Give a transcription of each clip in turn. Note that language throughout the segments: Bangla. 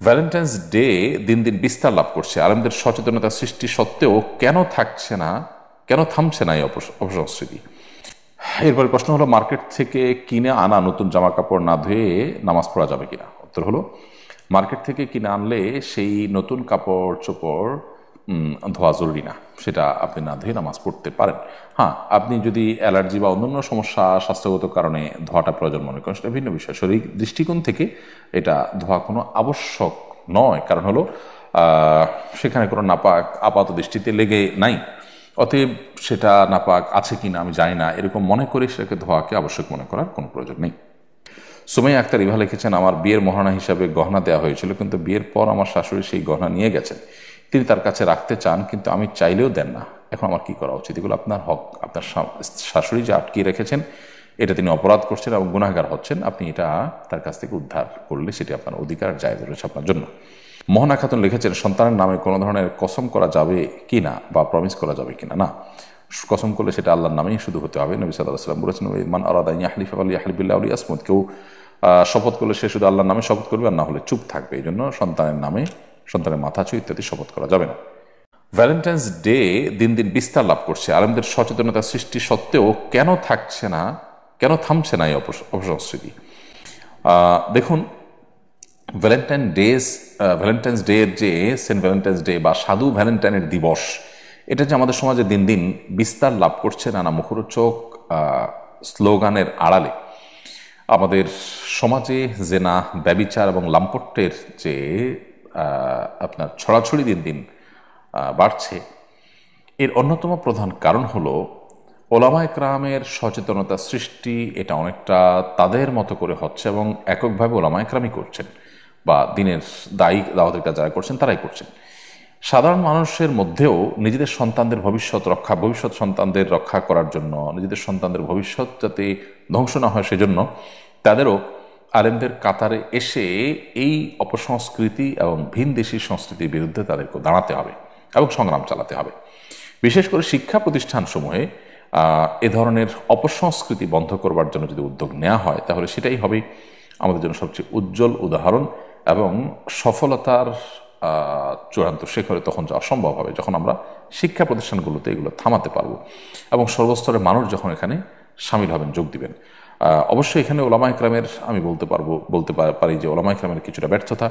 ভ্যালেন্টাইন্স ডে দিন দিন বিস্তার লাভ করছে। আলেমদের সচেতনতা সৃষ্টি সত্ত্বেও কেন থামছে না এই অপসংস্কৃতি? এরপরে প্রশ্ন হলো, মার্কেট থেকে কিনে আনা নতুন জামা কাপড় না ধুয়ে নামাজ পড়া যাবে কিনা? উত্তর হলো, মার্কেট থেকে কিনে আনলে সেই নতুন কাপড় চোপড় ধোয়া জরুরি না, সেটা আপনি না ধুয়ে নামাজ পড়তে পারেন। হ্যাঁ, আপনি যদি অ্যালার্জি বা অন্যান্য সমস্যা স্বাস্থ্যগত কারণে ধোয়াটা প্রয়োজন মনে করেন, সেটা ভিন্ন বিষয়। শরীর দৃষ্টিকোণ থেকে এটা ধোয়া কোনো আবশ্যক নয়, কারণ হলো সেখানে কোনো নাপাক আপাত দৃষ্টিতে লেগে নাই। অতএব সেটা নাপাক আছে কিনা আমি জানি না, এরকম মনে করে সেটাকে ধোয়াকে আবশ্যক মনে করার কোনো প্রয়োজন নেই। সুমাইয়া আক্তার ইভা লিখেছেন, আমার বিয়ের মহারণা হিসাবে গহনা দেওয়া হয়েছিল, কিন্তু বিয়ের পর আমার শাশুড়ি সেই গহনা নিয়ে গেছেন। তিনি তার কাছে রাখতে চান, কিন্তু আমি চাইলেও দেন না। এখন আমার কি করা উচিত? এগুলো আপনার হক। আপনার শাশুড়ি যে আটকিয়ে রেখেছেন, এটা তিনি অপরাধ করছেন এবং গুনাহগার হচ্ছেন। আপনি এটা তার কাছ থেকে উদ্ধার করলে সেটি আপনার অধিকার, জায়েজ রয়েছে আপনার জন্য। মোহনা খাতুন লিখেছেন, সন্তানের নামে কোনো ধরনের কসম করা যাবে কি না বা প্রমিস করা যাবে কিনা? না, কসম করলে সেটা আল্লাহর নামেই শুধু হতে হবে। নবী সাল্লাল্লাহু আলাইহি ওয়াসাল্লাম বলেছেন, মান আরাদা আন ইয়াহলিফা ফালইয়াহলিফ বিল্লাহি আও লিয়াসমুত। কেউ শপথ করলে সে শুধু আল্লাহর নামে শপথ করবে, আর না হলে চুপ থাকবে। এই জন্য সন্তানের নামে, সন্তানের মাথা ছুঁয়ে ইত্যাদি শপথ করা যাবে না। ভ্যালেন্টাইন্স ডে দিন দিন বিস্তার লাভ করছে। আলেমদের সচেতনতা সৃষ্টি সত্ত্বেও কেন থামছে না এই অপসংস্কৃতি? দেখুন, ভ্যালেন্টাইন্স ডে এর যে সেন্ট ভ্যালেন্টাইন্স ডে বা সাধু ভ্যালেন্টাইনের দিবস, এটা যে আমাদের সমাজে দিন দিন বিস্তার লাভ করছে নানা মুখরোচক স্লোগানের আড়ালে, আমাদের সমাজে জেনা, ব্যভিচার এবং লাম্পট্যের যে আপনার ছড়াছড়ি দিন দিন বাড়ছে, এর অন্যতম প্রধান কারণ হলো ওলামায়ে কেরামের সচেতনতা সৃষ্টি। এটা অনেকটা তাদের মতো করে হচ্ছে এবং এককভাবে ওলামায়ে কেরামই করছেন, বা দিনের দায়ী দাওয়াতের কাজ যারা করছেন তারাই করছেন। সাধারণ মানুষের মধ্যেও নিজেদের সন্তানদের ভবিষ্যৎ সন্তানদের রক্ষা করার জন্য, নিজেদের সন্তানদের ভবিষ্যৎ যাতে ধ্বংস না হয় সেজন্য তাদেরও আলেমদের কাতারে এসে এই অপসংস্কৃতি এবং ভিনদেশী সংস্কৃতির বিরুদ্ধে তাদেরকে দাঁড়াতে হবে এবং সংগ্রাম চালাতে হবে। বিশেষ করে শিক্ষা প্রতিষ্ঠানসমূহে এ ধরনের অপসংস্কৃতি বন্ধ করবার জন্য যদি উদ্যোগ নেওয়া হয়, তাহলে সেটাই হবে আমাদের জন্য সবচেয়ে উজ্জ্বল উদাহরণ এবং সফলতার চূড়ান্ত শিখরে তখন যাওয়া সম্ভব হবে, যখন আমরা শিক্ষা প্রতিষ্ঠানগুলোতে এগুলো থামাতে পারবো এবং সর্বস্তরের মানুষ যখন এখানে সামিল হবেন, যোগ দিবেন। অবশ্যই এখানে ওলামায়ে কেরামের আমি বলতে পারি যে ওলামায়ে কেরামের কিছুটা ব্যর্থতা,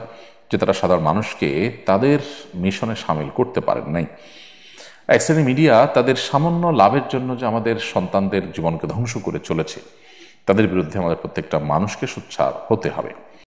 যে তারা সাধারণ মানুষকে তাদের মিশনে সামিল করতে পারেন নাই। এক শ্রেণী মিডিয়া তাদের সামান্য লাভের জন্য যে আমাদের সন্তানদের জীবনকে ধ্বংস করে চলেছে, তাদের বিরুদ্ধে আমাদের প্রত্যেকটা মানুষকে সোচ্চার হতে হবে।